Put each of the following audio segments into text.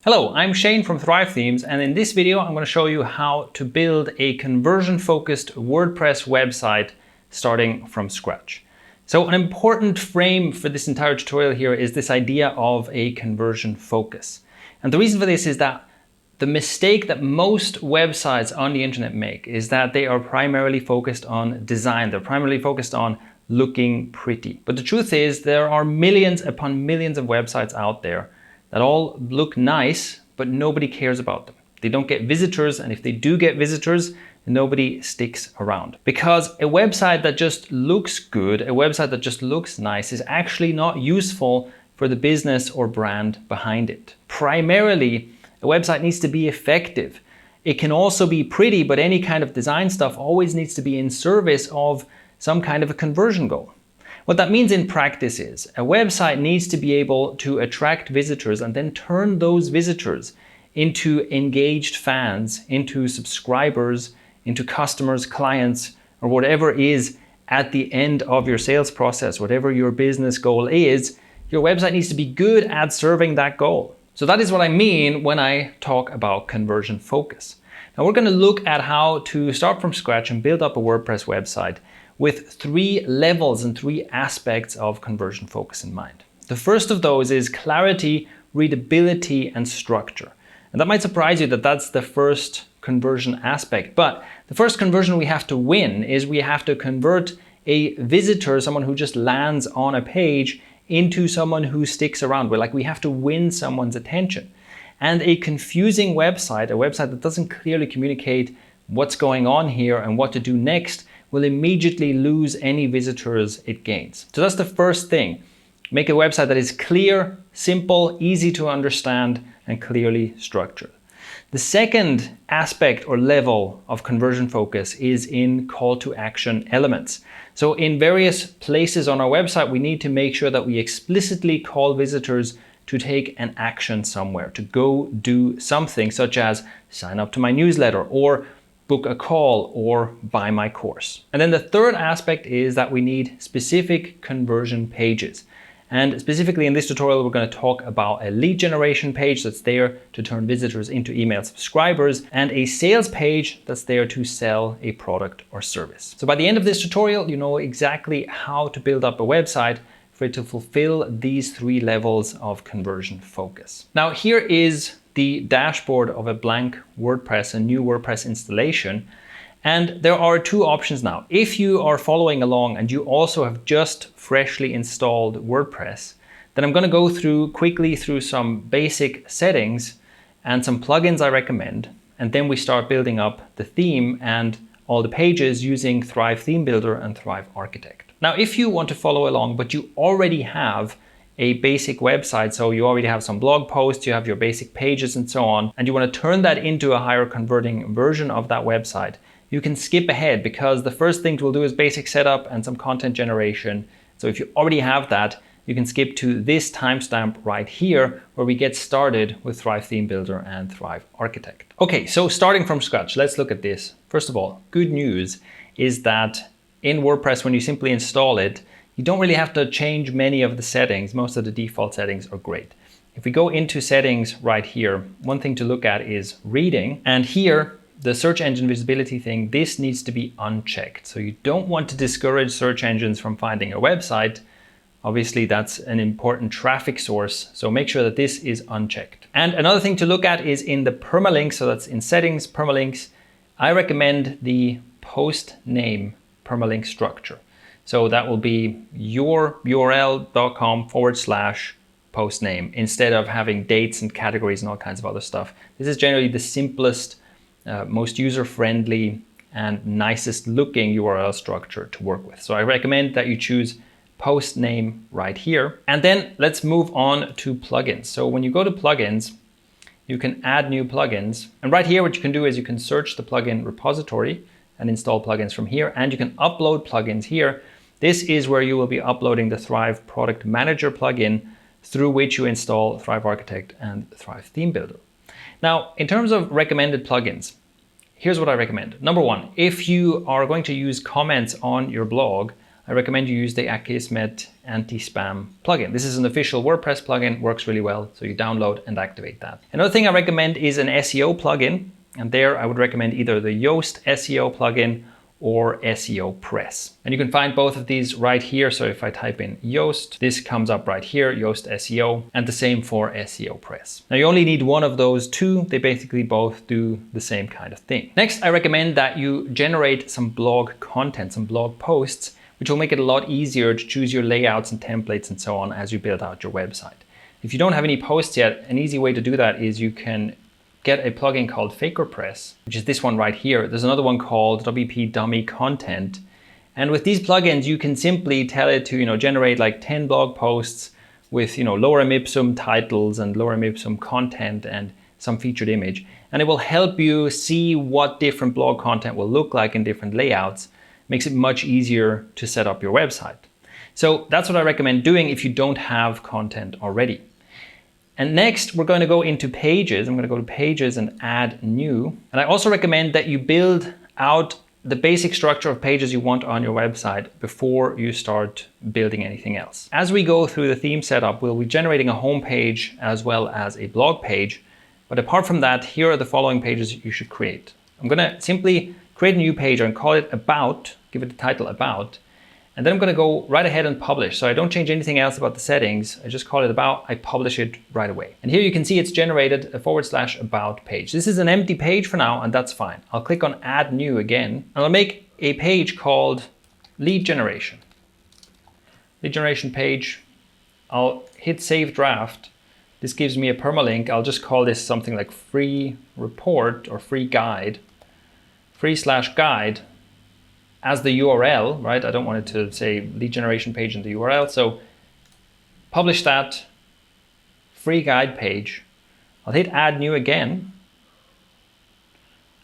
Hello, I'm Shane from Thrive Themes, and in this video I'm going to show you how to build a conversion-focused WordPress website starting from scratch. So an important frame for this entire tutorial here is this idea of a conversion focus. And the reason for this is that the mistake that most websites on the internet make is that they are primarily focused on design. They're primarily focused on looking pretty. But the truth is there are millions upon millions of websites out there that all look nice, but nobody cares about them. They don't get visitors, and if they do get visitors, nobody sticks around. Because a website that just looks good, a website that just looks nice, is actually not useful for the business or brand behind it. Primarily, a website needs to be effective. It can also be pretty, but any kind of design stuff always needs to be in service of some kind of a conversion goal. What that means in practice is a website needs to be able to attract visitors and then turn those visitors into engaged fans, into subscribers, into customers, clients, or whatever is at the end of your sales process, whatever your business goal is. Your website needs to be good at serving that goal. So that is what I mean when I talk about conversion focus. Now we're going to look at how to start from scratch and build up a WordPress website with three levels and three aspects of conversion focus in mind. The first of those is clarity, readability, and structure. And that might surprise you that that's the first conversion aspect, but the first conversion we have to win is we have to convert a visitor, someone who just lands on a page, into someone who sticks around. We have to win someone's attention. And a confusing website, a website that doesn't clearly communicate what's going on here and what to do next, will immediately lose any visitors it gains. So that's the first thing. Make a website that is clear, simple, easy to understand, and clearly structured. The second aspect or level of conversion focus is in call to action elements. So in various places on our website, we need to make sure that we explicitly call visitors to take an action somewhere, to go do something such as sign up to my newsletter or book a call or buy my course. And then the third aspect is that we need specific conversion pages. And specifically in this tutorial, we're going to talk about a lead generation page that's there to turn visitors into email subscribers and a sales page that's there to sell a product or service. So by the end of this tutorial, you know exactly how to build up a website for it to fulfill these three levels of conversion focus. Now here is the dashboard of a blank WordPress, a new WordPress installation. And there are two options now. If you are following along and you also have just freshly installed WordPress, then I'm going to go quickly through some basic settings and some plugins I recommend. And then we start building up the theme and all the pages using Thrive Theme Builder and Thrive Architect. Now, if you want to follow along, but you already have a basic website, so you already have some blog posts, you have your basic pages and so on, and you want to turn that into a higher converting version of that website, you can skip ahead because the first thing we'll do is basic setup and some content generation. So if you already have that, you can skip to this timestamp right here where we get started with Thrive Theme Builder and Thrive Architect. Okay, so starting from scratch, let's look at this. First of all, good news is that in WordPress, when you simply install it, you don't really have to change many of the settings. Most of the default settings are great. If we go into settings right here, one thing to look at is reading. And here, the search engine visibility thing, this needs to be unchecked. So you don't want to discourage search engines from finding a website. Obviously, that's an important traffic source. So make sure that this is unchecked. And another thing to look at is in the permalinks. So that's in settings, permalinks. I recommend the post name permalink structure. So that will be your url.com/post name instead of having dates and categories and all kinds of other stuff. This is generally the simplest, most user-friendly and nicest looking URL structure to work with. So I recommend that you choose post name right here. And then let's move on to plugins. So when you go to plugins, you can add new plugins. And right here, what you can do is you can search the plugin repository and install plugins from here. And you can upload plugins here. This is where you will be uploading the Thrive Product Manager plugin through which you install Thrive Architect and Thrive Theme Builder. Now, in terms of recommended plugins, here's what I recommend. Number one, if you are going to use comments on your blog, I recommend you use the Akismet anti-spam plugin. This is an official WordPress plugin, works really well. So you download and activate that. Another thing I recommend is an SEO plugin. And there I would recommend either the Yoast SEO plugin or SEO Press. And you can find both of these right here. So if I type in Yoast, this comes up right here, Yoast SEO, and the same for SEO Press. Now you only need one of those two. They basically both do the same kind of thing. Next, I recommend that you generate some blog content, some blog posts, which will make it a lot easier to choose your layouts and templates and so on as you build out your website. If you don't have any posts yet, an easy way to do that is you can get a plugin called FakerPress, which is this one right here. There's another one called WP Dummy Content. And with these plugins, you can simply tell it to, generate like 10 blog posts with, lorem ipsum titles and lorem ipsum content and some featured image. And it will help you see what different blog content will look like in different layouts. Makes it much easier to set up your website. So that's what I recommend doing if you don't have content already. And next, we're going to go into Pages. I'm going to go to Pages and add new. And I also recommend that you build out the basic structure of pages you want on your website before you start building anything else. As we go through the theme setup, we'll be generating a home page as well as a blog page. But apart from that, here are the following pages you should create. I'm going to simply create a new page and call it About, give it the title About. And then I'm going to go right ahead and publish. So I don't change anything else about the settings. I just call it About. I publish it right away. And here you can see it's generated a /about page. This is an empty page for now, and that's fine. I'll click on Add New again, and I'll make a page called Lead Generation. Lead Generation page. I'll hit Save Draft. This gives me a permalink. I'll just call this something like Free Report or Free Guide. Free/guide. As the URL, right? I don't want it to say lead generation page in the URL. So publish that free guide page. I'll hit add new again.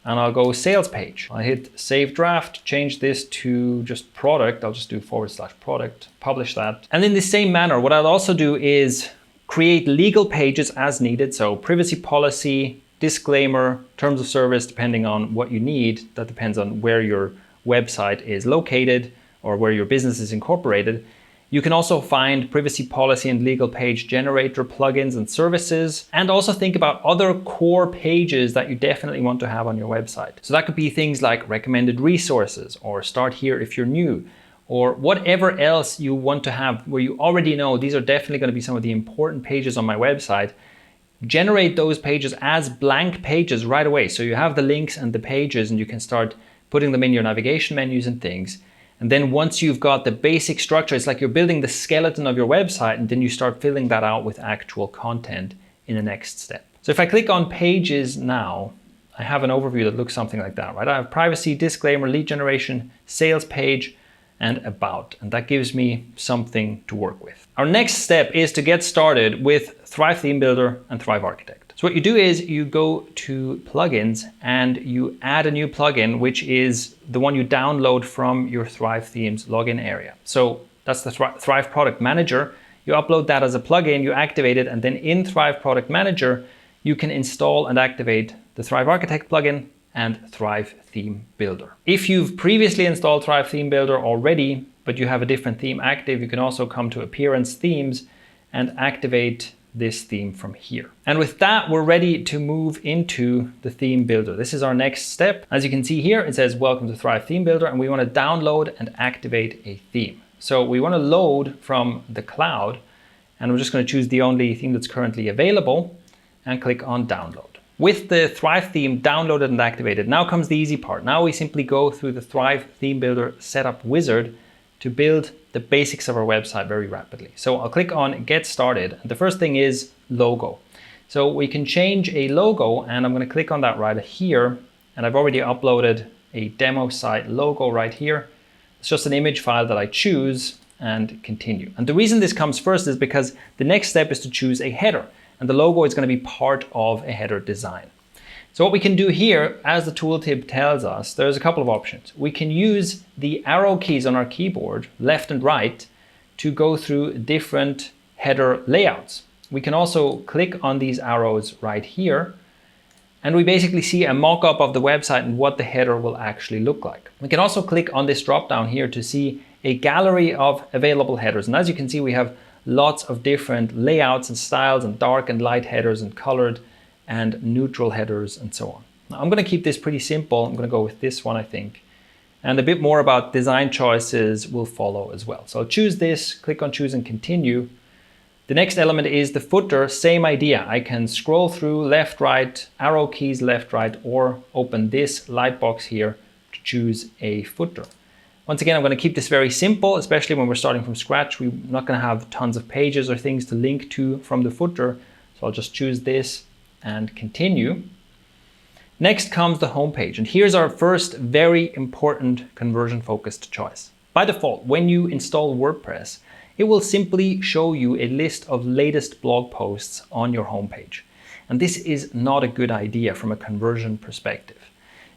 And I'll go sales page. I hit save draft, change this to just product. I'll just do /product, publish that. And in the same manner, what I'll also do is create legal pages as needed. So privacy policy, disclaimer, terms of service, depending on what you need. That depends on where your website is located or where your business is incorporated. You can also find privacy policy and legal page generator plugins and services, and also think about other core pages that you definitely want to have on your website. So that could be things like recommended resources or start here if you're new, or whatever else you want to have where you already know these are definitely going to be some of the important pages on my website. Generate those pages as blank pages right away. So you have the links and the pages and you can start putting them in your navigation menus and things. And then once you've got the basic structure, it's like you're building the skeleton of your website, and then you start filling that out with actual content in the next step. So if I click on Pages now, I have an overview that looks something like that, right? I have privacy, disclaimer, lead generation, sales page, and about, and that gives me something to work with. Our next step is to get started with Thrive Theme Builder and Thrive Architect. So what you do is you go to plugins and you add a new plugin, which is the one you download from your Thrive Themes login area. So that's the Thrive Product Manager. You upload that as a plugin, you activate it, and then in Thrive Product Manager, you can install and activate the Thrive Architect plugin and Thrive Theme Builder. If you've previously installed Thrive Theme Builder already, but you have a different theme active, you can also come to Appearance Themes and activate this theme from here. And with that, we're ready to move into the theme builder. This is our next step. As you can see here, it says welcome to Thrive Theme Builder, and we want to download and activate a theme. So we want to load from the cloud, and we're just going to choose the only theme that's currently available and click on download. With the Thrive theme downloaded and activated, now comes the easy part. Now we simply go through the Thrive Theme Builder setup wizard to build the basics of our website very rapidly. So I'll click on Get Started. The first thing is logo. So we can change a logo, and I'm going to click on that right here. And I've already uploaded a demo site logo right here. It's just an image file that I choose and continue. And the reason this comes first is because the next step is to choose a header, and the logo is going to be part of a header design. So what we can do here, as the tooltip tells us, there's a couple of options. We can use the arrow keys on our keyboard, left and right, to go through different header layouts. We can also click on these arrows right here, and we basically see a mock-up of the website and what the header will actually look like. We can also click on this drop down here to see a gallery of available headers. And as you can see, we have lots of different layouts and styles and dark and light headers and colored and neutral headers and so on. Now, I'm going to keep this pretty simple. I'm going to go with this one, I think. And a bit more about design choices will follow as well. So I'll choose this, click on choose and continue. The next element is the footer, same idea. I can scroll through left, right, arrow keys left, right, or open this light box here to choose a footer. Once again, I'm going to keep this very simple, especially when we're starting from scratch. We're not going to have tons of pages or things to link to from the footer. So I'll just choose this and continue. Next comes the homepage, and here's our first very important conversion-focused choice. By default, when you install WordPress, it will simply show you a list of latest blog posts on your homepage. And this is not a good idea from a conversion perspective,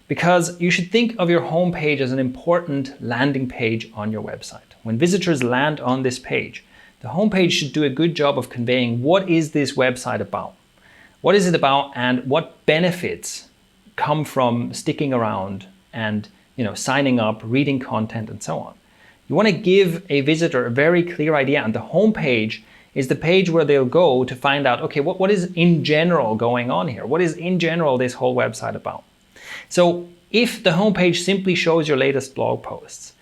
because you should think of your homepage as an important landing page on your website. When visitors land on this page, the homepage should do a good job of conveying what is this website about? What is it about and what benefits come from sticking around and signing up, reading content and so on. You want to give a visitor a very clear idea, and the homepage is the page where they'll go to find out, okay, what is in general going on here? What is in general this whole website about? So if the homepage simply shows your latest blog posts,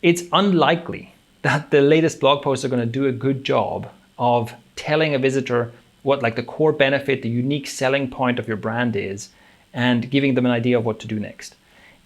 it's unlikely that the latest blog posts are going to do a good job of telling a visitor what the core benefit, the unique selling point of your brand is, and giving them an idea of what to do next.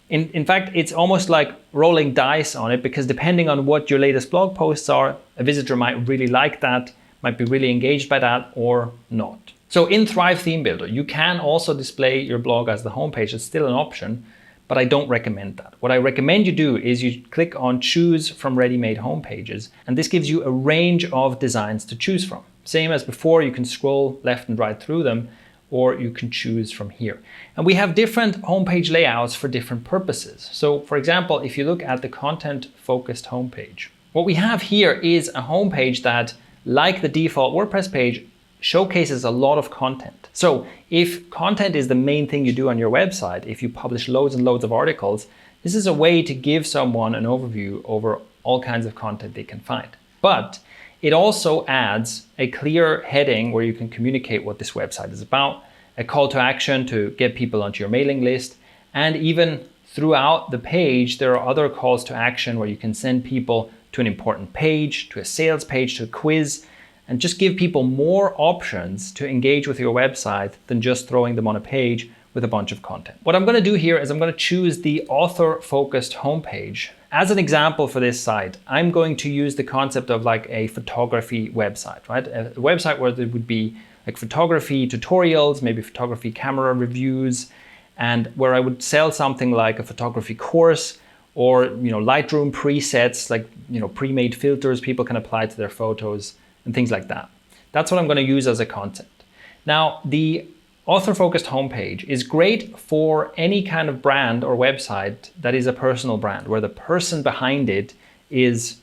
In fact, it's almost like rolling dice on it, because depending on what your latest blog posts are, a visitor might really like that, might be really engaged by that, or not. So in Thrive Theme Builder, you can also display your blog as the homepage. It's still an option, but I don't recommend that. What I recommend you do is you click on choose from ready-made homepages, and this gives you a range of designs to choose from. Same as before, you can scroll left and right through them, or you can choose from here. And we have different homepage layouts for different purposes. So for example, if you look at the content-focused homepage, what we have here is a homepage that, like the default WordPress page, showcases a lot of content. So if content is the main thing you do on your website, if you publish loads and loads of articles, this is a way to give someone an overview over all kinds of content they can find. But it also adds a clear heading where you can communicate what this website is about, a call to action to get people onto your mailing list, and even throughout the page, there are other calls to action where you can send people to an important page, to a sales page, to a quiz, and just give people more options to engage with your website than just throwing them on a page with a bunch of content. What I'm going to do here is I'm going to choose the author-focused homepage. As an example for this site, I'm going to use the concept of a photography website, right? A website where there would be photography tutorials, maybe photography camera reviews, and where I would sell something like a photography course, or Lightroom presets, pre-made filters people can apply to their photos and things like that. That's what I'm going to use as a concept. Now, the author-focused homepage is great for any kind of brand or website that is a personal brand, where the person behind it is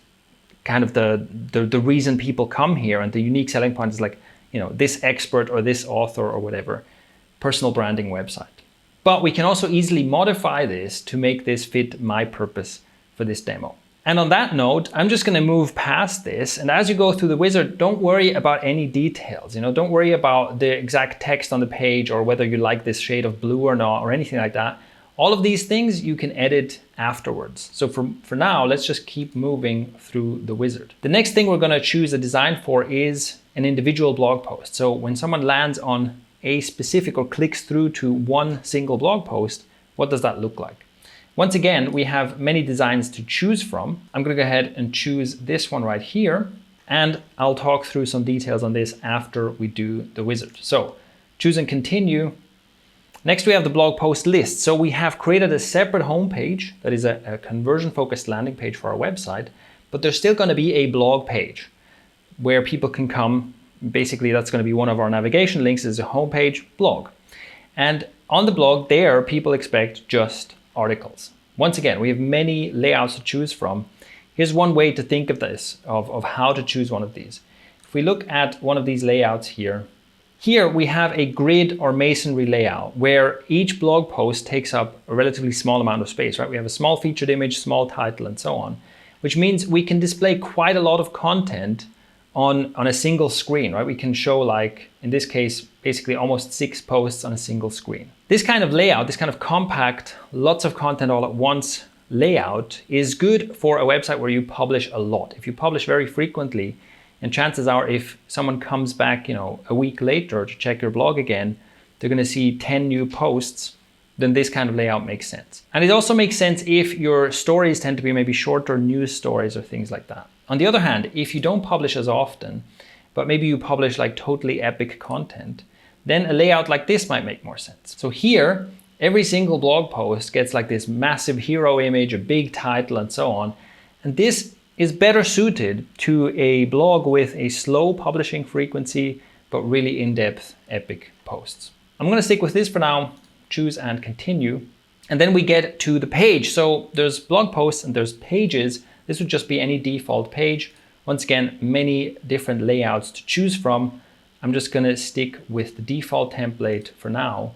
kind of the reason people come here, and the unique selling point is this expert or this author or whatever, personal branding website. But we can also easily modify this to make this fit my purpose for this demo. And on that note, I'm just going to move past this. And as you go through the wizard, don't worry about any details. Don't worry about the exact text on the page or whether you like this shade of blue or not or anything like that. All of these things you can edit afterwards. So for now, let's just keep moving through the wizard. The next thing we're going to choose a design for is an individual blog post. So when someone lands on a specific or clicks through to one single blog post, what does that look like? Once again, we have many designs to choose from. I'm going to go ahead and choose this one right here, and I'll talk through some details on this after we do the wizard. So choose and continue. Next, we have the blog post list. So we have created a separate homepage that is a conversion-focused landing page for our website, but there's still going to be a blog page where people can come. Basically, that's going to be one of our navigation links, is a homepage blog. And on the blog there, people expect just articles. Once again, we have many layouts to choose from. Here's one way to think of this, of how to choose one of these. If we look at one of these layouts here we have a grid or masonry layout where each blog post takes up a relatively small amount of space, right? We have a small featured image, small title, and so on. which means we can display quite a lot of content on a single screen, right? We can show, like in this case, basically almost 6 posts on a single screen. This kind of layout, this kind of compact, lots of content all at once layout is good for a website where you publish a lot. If you publish very frequently, and chances are if someone comes back, a week later to check your blog again, they're going to see 10 new posts, then this kind of layout makes sense. And it also makes sense if your stories tend to be maybe shorter news stories or things like that. On the other hand, if you don't publish as often, but maybe you publish like totally epic content, then a layout like this might make more sense. So here, every single blog post gets like this massive hero image, a big title, and so on. And this is better suited to a blog with a slow publishing frequency, but really in-depth epic posts. I'm going to stick with this for now, choose and continue. And then we get to the page. So there's blog posts and there's pages. This would just be any default page. Once again, many different layouts to choose from. I'm just going to stick with the default template for now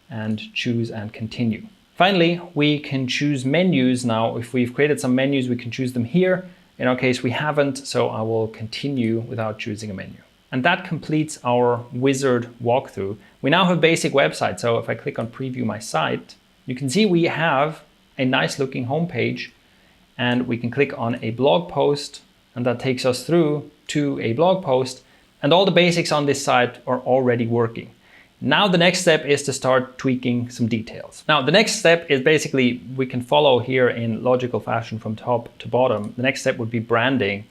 and choose and continue. Finally, we can choose menus now. If we've created some menus, we can choose them here. In our case, we haven't, so I will continue without choosing a menu. And that completes our wizard walkthrough. We now have a basic website. So if I click on preview my site, you can see we have a nice looking homepage, and we can click on a blog post, and that takes us through to a blog post, and all the basics on this site are already working. Now the next step is to start tweaking some details. Now the next step is basically, we can follow here in logical fashion from top to bottom. The next step would be branding,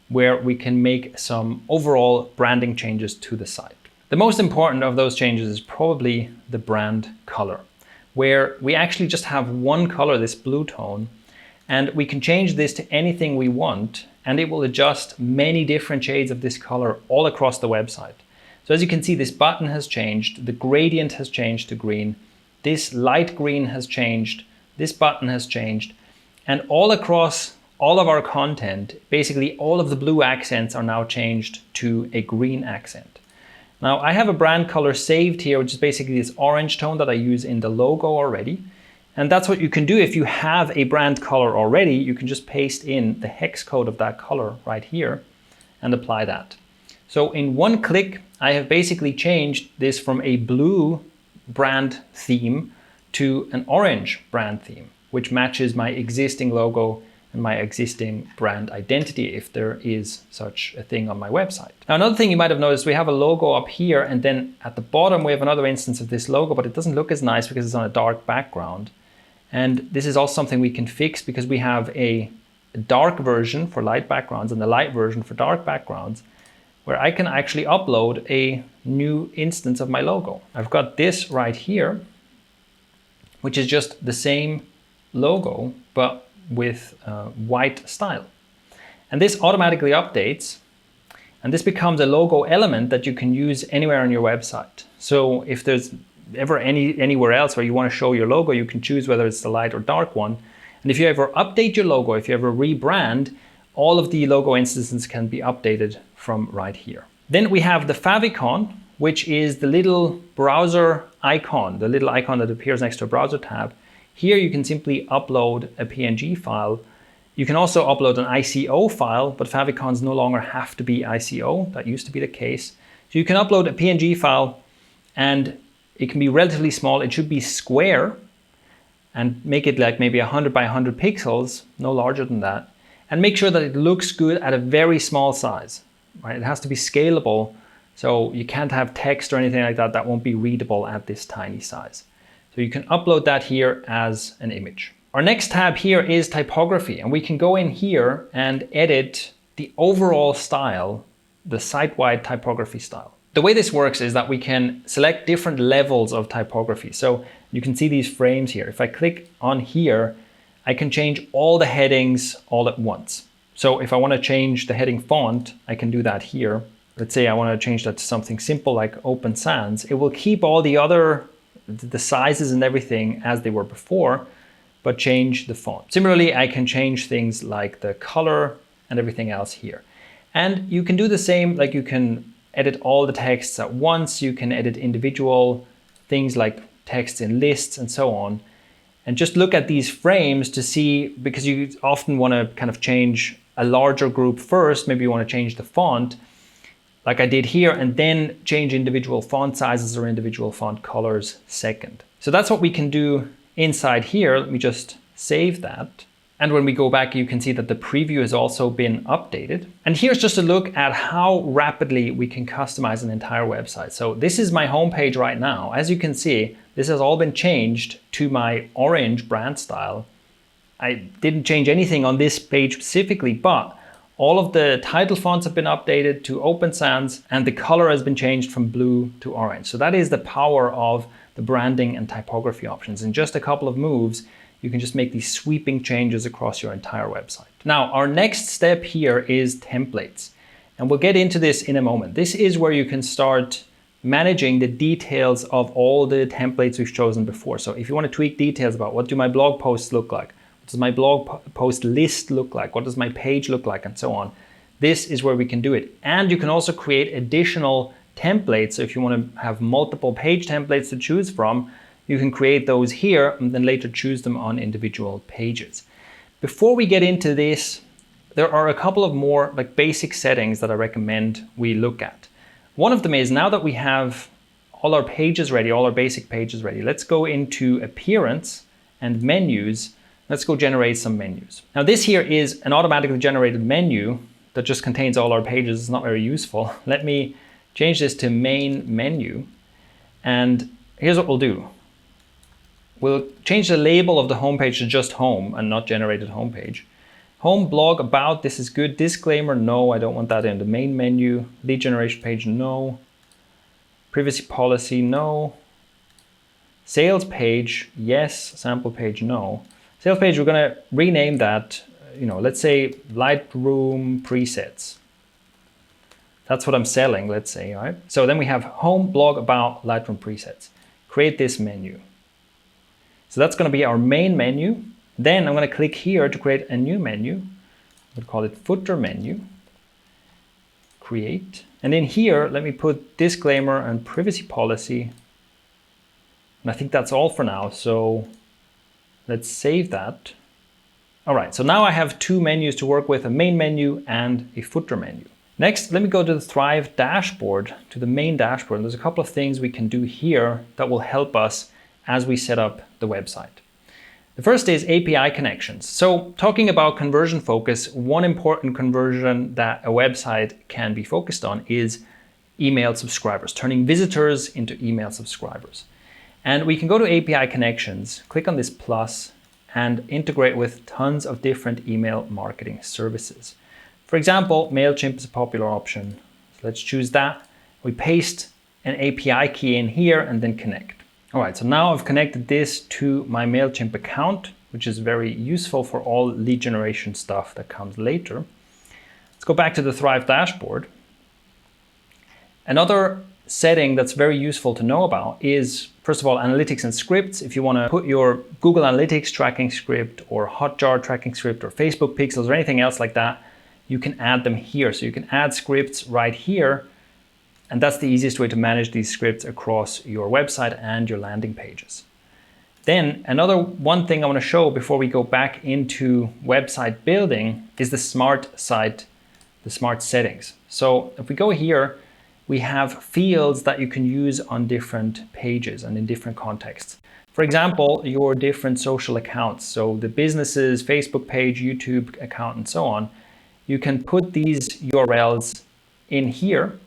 where we can make some overall branding changes to the site. The most important of those changes is probably the brand color, where we actually just have one color, this blue tone, and we can change this to anything we want, and it will adjust many different shades of this color all across the website. So as you can see, this button has changed, the gradient has changed to green, this light green has changed, this button has changed, and all across all of our content, basically all of the blue accents are now changed to a green accent. Now I have a brand color saved here, which is basically this orange tone that I use in the logo already. And that's what you can do if you have a brand color already. You can just paste in the hex code of that color right here and apply that. So in one click, I have basically changed this from a blue brand theme to an orange brand theme, which matches my existing logo and my existing brand identity, if there is such a thing on my website. Now, another thing you might have noticed, we have a logo up here, and then at the bottom we have another instance of this logo, but it doesn't look as nice because it's on a dark background. And this is also something we can fix, because we have a dark version for light backgrounds and the light version for dark backgrounds, where I can actually upload a new instance of my logo. I've got this right here, which is just the same logo, but with white style. And this automatically updates, and this becomes a logo element that you can use anywhere on your website. So if there's ever anywhere else where you want to show your logo, you can choose whether it's the light or dark one. And if you ever update your logo, if you ever rebrand, all of the logo instances can be updated from right here. Then we have the favicon, which is the little browser icon, the little icon that appears next to a browser tab. Here you can simply upload a PNG file. You can also upload an ICO file, but favicons no longer have to be ICO. That used to be the case. So you can upload a PNG file, and it can be relatively small. It should be square, and make it like maybe 100 by 100 pixels, no larger than that. And make sure that it looks good at a very small size, right? It has to be scalable, so you can't have text or anything like that that won't be readable at this tiny size. So you can upload that here as an image. Our next tab here is typography, and we can go in here and edit the overall style, the site-wide typography style. The way this works is that we can select different levels of typography. So you can see these frames here. If I click on here, I can change all the headings all at once. So if I want to change the heading font, I can do that here. Let's say I want to change that to something simple like Open Sans. It will keep all the sizes and everything as they were before, but change the font. Similarly, I can change things like the color and everything else here. And you can do the same, like you can edit all the texts at once. You can edit individual things like text in lists and so on. and just look at these frames to see, because you often want to kind of change a larger group first. Maybe you want to change the font like I did here, and then change individual font sizes or individual font colors second. So that's what we can do inside here. Let me just save that. And when we go back, you can see that the preview has also been updated. And here's just a look at how rapidly we can customize an entire website. So this is my homepage right now. As you can see, this has all been changed to my orange brand style. I didn't change anything on this page specifically, but all of the title fonts have been updated to Open Sans, and the color has been changed from blue to orange. So that is the power of the branding and typography options. In just a couple of moves, you can just make these sweeping changes across your entire website. Now, our next step here is templates. And we'll get into this in a moment. This is where you can start managing the details of all the templates we've chosen before. So if you want to tweak details about what do my blog posts look like, what does my blog post list look like, what does my page look like, and so on, this is where we can do it. And you can also create additional templates. So if you want to have multiple page templates to choose from, you can create those here and then later choose them on individual pages. Before we get into this, there are a couple of more basic settings that I recommend we look at. One of them is, now that we have all our pages ready, all our basic pages ready, let's go into Appearance and Menus. Let's go generate some menus. Now this here is an automatically generated menu that just contains all our pages. It's not very useful. Let me change this to Main Menu. And here's what we'll do. We'll change the label of the homepage to just Home and not Generated Homepage. Home, Blog, About, this is good. Disclaimer, no, I don't want that in the main menu. Lead generation page, no. Privacy policy, no. Sales page, yes. Sample page, no. Sales page, we're going to rename that, let's say Lightroom presets. That's what I'm selling, let's say, all right? So then we have Home, Blog, About, Lightroom presets. Create this menu. So that's going to be our main menu. Then I'm going to click here to create a new menu. We'll call it Footer Menu. Create. And in here, let me put disclaimer and privacy policy. And I think that's all for now. So let's save that. All right, so now I have two menus to work with, a main menu and a footer menu. Next, let me go to the Thrive dashboard, to the main dashboard. There's a couple of things we can do here that will help us as we set up the website. The first is API connections. So talking about conversion focus, one important conversion that a website can be focused on is email subscribers, turning visitors into email subscribers. And we can go to API connections, click on this plus, and integrate with tons of different email marketing services. For example, MailChimp is a popular option. So let's choose that. We paste an API key in here and then connect. All right, so now I've connected this to my MailChimp account, which is very useful for all lead generation stuff that comes later. Let's go back to the Thrive dashboard. Another setting that's very useful to know about is, first of all, analytics and scripts. If you want to put your Google Analytics tracking script or Hotjar tracking script or Facebook pixels or anything else like that, you can add them here. So you can add scripts right here. And that's the easiest way to manage these scripts across your website and your landing pages. Then another one thing I want to show before we go back into website building is the smart site, the smart settings. So if we go here, we have fields that you can use on different pages and in different contexts. For example, your different social accounts. So the business's Facebook page, YouTube account, and so on. You can put these URLs in here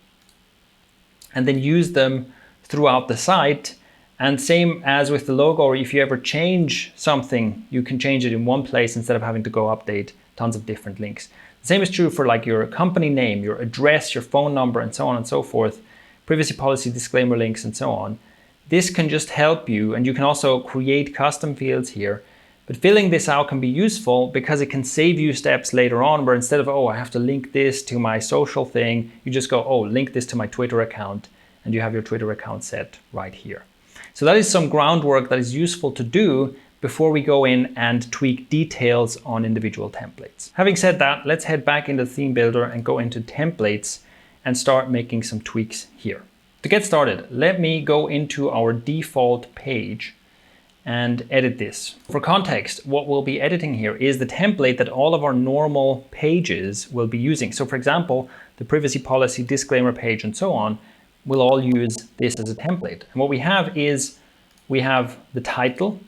and then use them throughout the site. And same as with the logo, or if you ever change something, you can change it in one place instead of having to go update tons of different links. The same is true for like your company name, your address, your phone number, and so on and so forth, privacy policy, disclaimer links, and so on. This can just help you, and you can also create custom fields here. But filling this out can be useful because it can save you steps later on where instead of, oh, I have to link this to my social thing, you just go, oh, link this to my Twitter account, and you have your Twitter account set right here. So that is some groundwork that is useful to do before we go in and tweak details on individual templates. Having said that, let's head back into Theme Builder and go into Templates and start making some tweaks here. To get started, let me go into our default page and edit this. For context, what we'll be editing here is the template that all of our normal pages will be using. So for example, the privacy policy, disclaimer page, and so on, will all use this as a template. And what we have is, we have the title.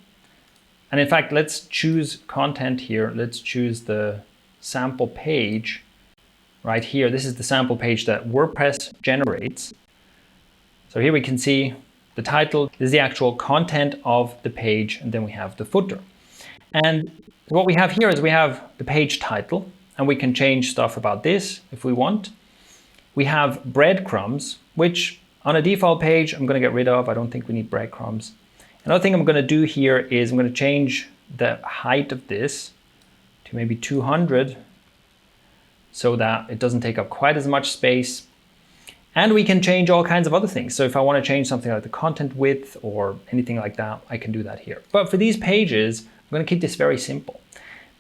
And in fact, let's choose content here. Let's choose the sample page right here. This is the sample page that WordPress generates. So here we can see the title. This is the actual content of the page, and then we have the footer. And what we have here is we have the page title, and we can change stuff about this if we want. We have breadcrumbs, which on a default page I'm going to get rid of. I don't think we need breadcrumbs. Another thing I'm going to do here is I'm going to change the height of this to maybe 200 so that it doesn't take up quite as much space. And we can change all kinds of other things. So if I want to change something like the content width or anything like that, I can do that here. But for these pages, I'm going to keep this very simple.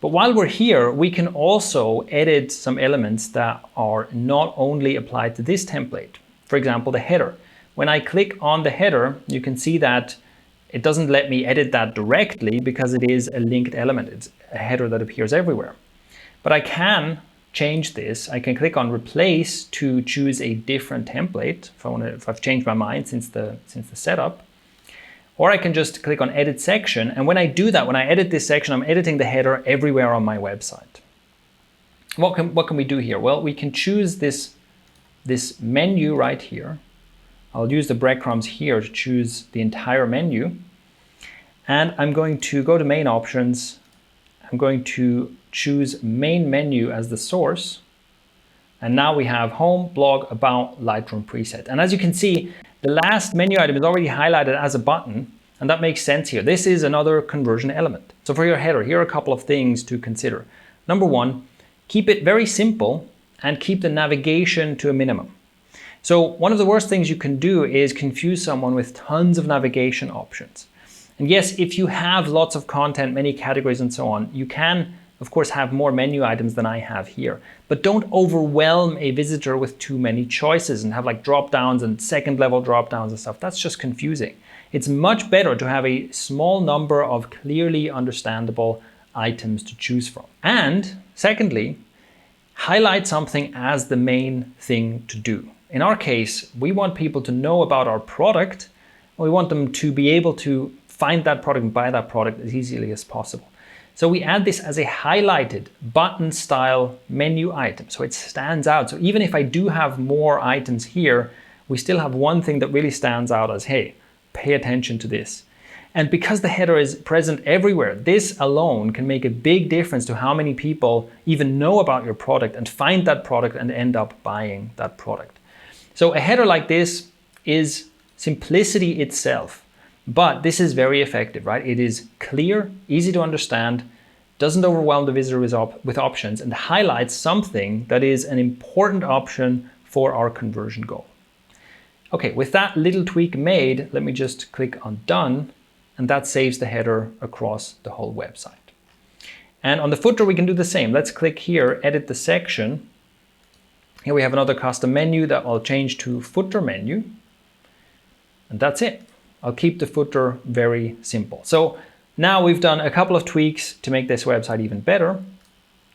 But while we're here, we can also edit some elements that are not only applied to this template. For example, the header. When I click on the header, you can see that it doesn't let me edit that directly because it is a linked element. It's a header that appears everywhere. But I can change this. I can click on replace to choose a different template if I've changed my mind since the setup. Or I can just click on edit section. And when I do that, when I edit this section, I'm editing the header everywhere on my website. What can we do here? Well, we can choose this menu right here. I'll use the breadcrumbs here to choose the entire menu. And I'm going to go to main options. I'm going to choose main menu as the source. And now we have home, blog, about, Lightroom preset. And as you can see, the last menu item is already highlighted as a button, and that makes sense here. This is another conversion element. So for your header, here are a couple of things to consider. Number one, keep it very simple and keep the navigation to a minimum. So one of the worst things you can do is confuse someone with tons of navigation options. And yes, if you have lots of content, many categories and so on, you can, of course, have more menu items than I have here. But don't overwhelm a visitor with too many choices and have like drop downs and second level drop downs and stuff. That's just confusing. It's much better to have a small number of clearly understandable items to choose from. And secondly, highlight something as the main thing to do. In our case, we want people to know about our product. We want them to be able to find that product and buy that product as easily as possible. So we add this as a highlighted button style menu item. So it stands out. So even if I do have more items here, we still have one thing that really stands out as, hey, pay attention to this. And because the header is present everywhere, this alone can make a big difference to how many people even know about your product and find that product and end up buying that product. So a header like this is simplicity itself, but this is very effective, right? It is clear, easy to understand, doesn't overwhelm the visitor with options, and highlights something that is an important option for our conversion goal. Okay, with that little tweak made, let me just click on done, and that saves the header across the whole website. And on the footer, we can do the same. Let's click here, edit the section. Here we have another custom menu that I'll change to footer menu. And that's it. I'll keep the footer very simple. So now we've done a couple of tweaks to make this website even better.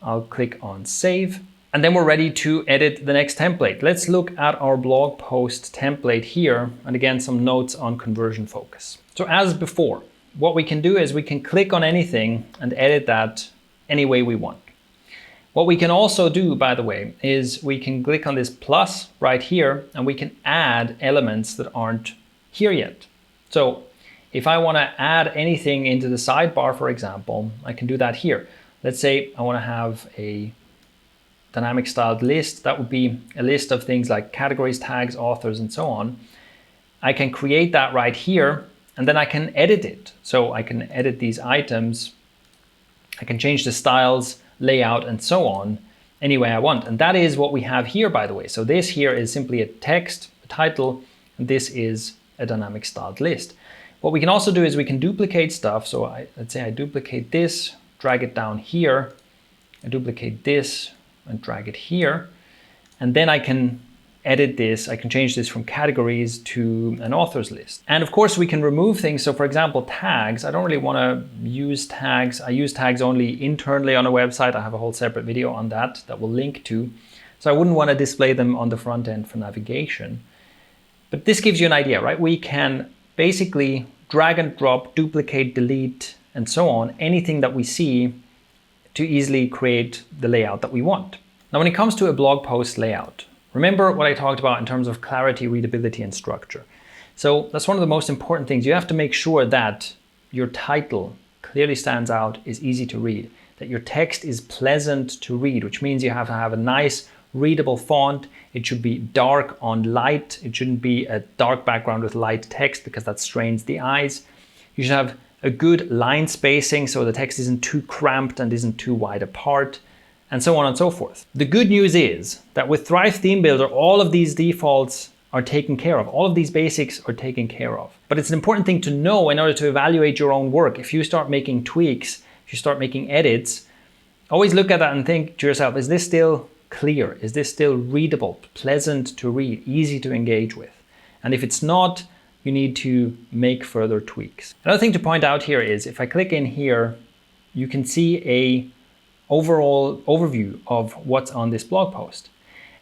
I'll click on save. And then we're ready to edit the next template. Let's look at our blog post template here. And again, some notes on conversion focus. So as before, what we can do is we can click on anything and edit that any way we want. What we can also do, by the way, is we can click on this plus right here and we can add elements that aren't here yet. So if I want to add anything into the sidebar, for example, I can do that here. Let's say I want to have a dynamic styled list. That would be a list of things like categories, tags, authors, and so on. I can create that right here and then I can edit it. So I can edit these items. I can change the styles, layout, and so on any way I want. And that is what we have here, by the way. So this here is simply a text, a title, and this is a dynamic styled list. What we can also do is we can duplicate stuff. So let's say I duplicate this, drag it down here. I duplicate this and drag it here. And then I can edit this. I can change this from categories to an authors list. And of course we can remove things. So for example, tags, I don't really want to use tags. I use tags only internally on a website. I have a whole separate video on that will link to. So I wouldn't want to display them on the front end for navigation. But this gives you an idea, right? We can basically drag and drop, duplicate, delete, and so on, anything that we see to easily create the layout that we want. Now, when it comes to a blog post layout, remember what I talked about in terms of clarity, readability, and structure. So that's one of the most important things. You have to make sure that your title clearly stands out, is easy to read, that your text is pleasant to read, which means you have to have a nice readable font. It should be dark on light. It shouldn't be a dark background with light text because that strains the eyes. You should have a good line spacing so the text isn't too cramped and isn't too wide apart, and so on and so forth. The good news is that with Thrive Theme Builder, all of these defaults are taken care of. All of these basics are taken care of. But it's an important thing to know in order to evaluate your own work. If you start making tweaks, if you start making edits, always look at that and think to yourself, is this still clear? Is this still readable, pleasant to read, easy to engage with? And if it's not, you need to make further tweaks. Another thing to point out here is if I click in here, you can see a overall overview of what's on this blog post.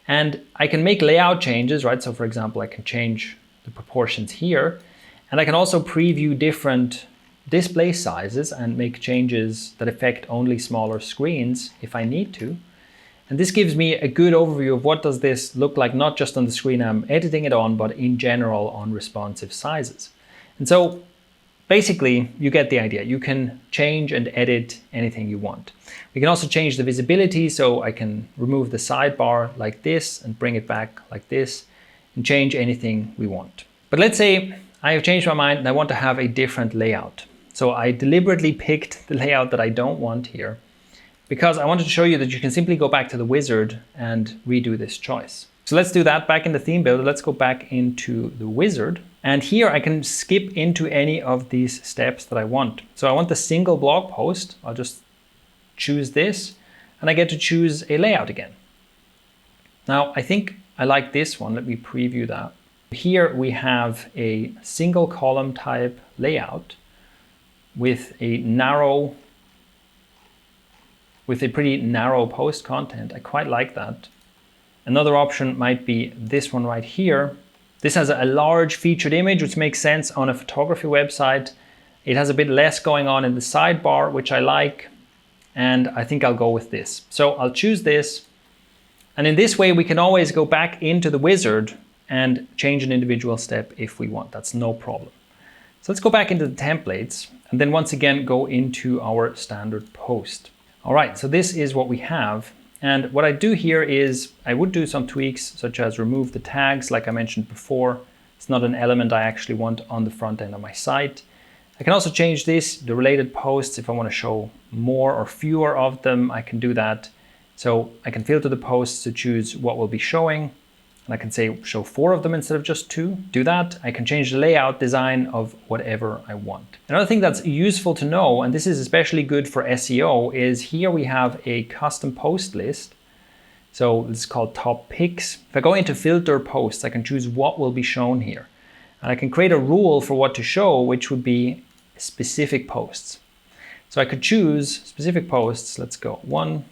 And I can make layout changes, right? So for example, I can change the proportions here, and I can also preview different display sizes and make changes that affect only smaller screens if I need to. And this gives me a good overview of what does this look like, not just on the screen I'm editing it on, but in general on responsive sizes. And so basically you get the idea. You can change and edit anything you want. We can also change the visibility, so I can remove the sidebar like this and bring it back like this and change anything we want. But let's say I have changed my mind and I want to have a different layout. So I deliberately picked the layout that I don't want here, because I wanted to show you that you can simply go back to the wizard and redo this choice. So let's do that back in the theme builder. Let's go back into the wizard. And here I can skip into any of these steps that I want. So I want the single blog post. I'll just choose this and I get to choose a layout again. Now I think I like this one. Let me preview that. Here we have a single column type layout with a pretty narrow post content. I quite like that. Another option might be this one right here. This has a large featured image, which makes sense on a photography website. It has a bit less going on in the sidebar, which I like, and I think I'll go with this. So I'll choose this, and in this way we can always go back into the wizard and change an individual step if we want. That's no problem. So let's go back into the templates, and then once again go into our standard post. All right, so this is what we have. And what I do here is I would do some tweaks, such as remove the tags, like I mentioned before. It's not an element I actually want on the front end of my site. I can also change this, the related posts. If I want to show more or fewer of them, I can do that. So I can filter the posts to choose what will be showing. And I can say show 4 of them instead of just 2. Do that. I can change the layout design of whatever I want. Another thing that's useful to know, and this is especially good for SEO, is here we have a custom post list. So it's called top picks. If I go into filter posts, I can choose what will be shown here. And I can create a rule for what to show, which would be specific posts. So I could choose specific posts. Let's go 1,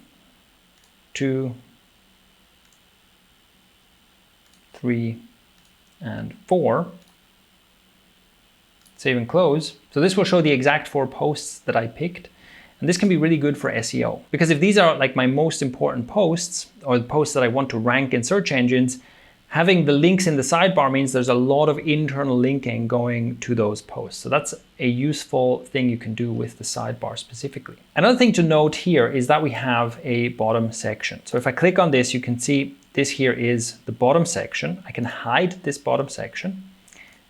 2, 3, and 4. Save and close. So this will show the exact 4 posts that I picked. And this can be really good for SEO, because if these are like my most important posts, or the posts that I want to rank in search engines, having the links in the sidebar means there's a lot of internal linking going to those posts. So that's a useful thing you can do with the sidebar specifically. Another thing to note here is that we have a bottom section. So if I click on this, you can see this here is the bottom section. I can hide this bottom section.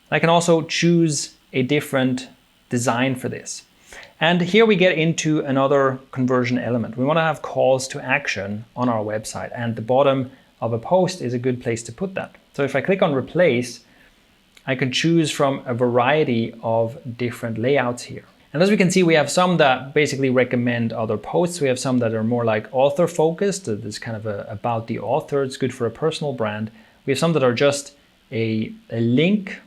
I can also choose a different design for this. And here we get into another conversion element. We want to have calls to action on our website, and the bottom of a post is a good place to put that. So if I click on replace, I can choose from a variety of different layouts here. And as we can see, we have some that basically recommend other posts. We have some that are more like author focused. It's kind of about the author. It's good for a personal brand. We have some that are just a link,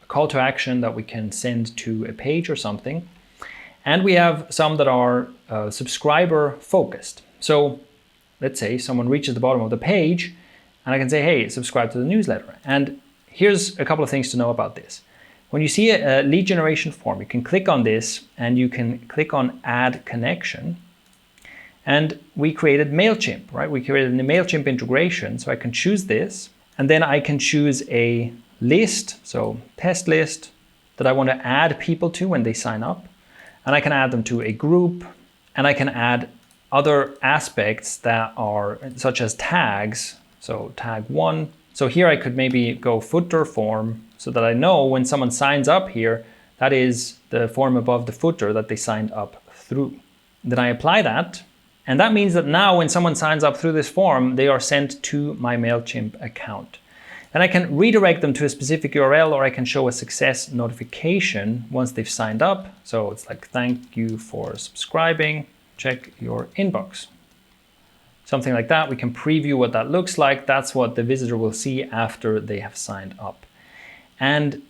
a call to action that we can send to a page or something. And we have some that are subscriber focused. So let's say someone reaches the bottom of the page and I can say, hey, subscribe to the newsletter. And here's a couple of things to know about this. When you see a lead generation form, you can click on this and you can click on Add Connection. And we created MailChimp, right? We created a MailChimp integration. So I can choose this and then I can choose a list, so test list that I want to add people to when they sign up. And I can add them to a group and I can add other aspects that are such as tags. So tag 1. So here I could maybe go footer form so that I know when someone signs up here, that is the form above the footer that they signed up through. Then I apply that. And that means that now when someone signs up through this form, they are sent to my MailChimp account. And I can redirect them to a specific URL, or I can show a success notification once they've signed up. So it's like, thank you for subscribing, check your inbox. Something like that. We can preview what that looks like. That's what the visitor will see after they have signed up. And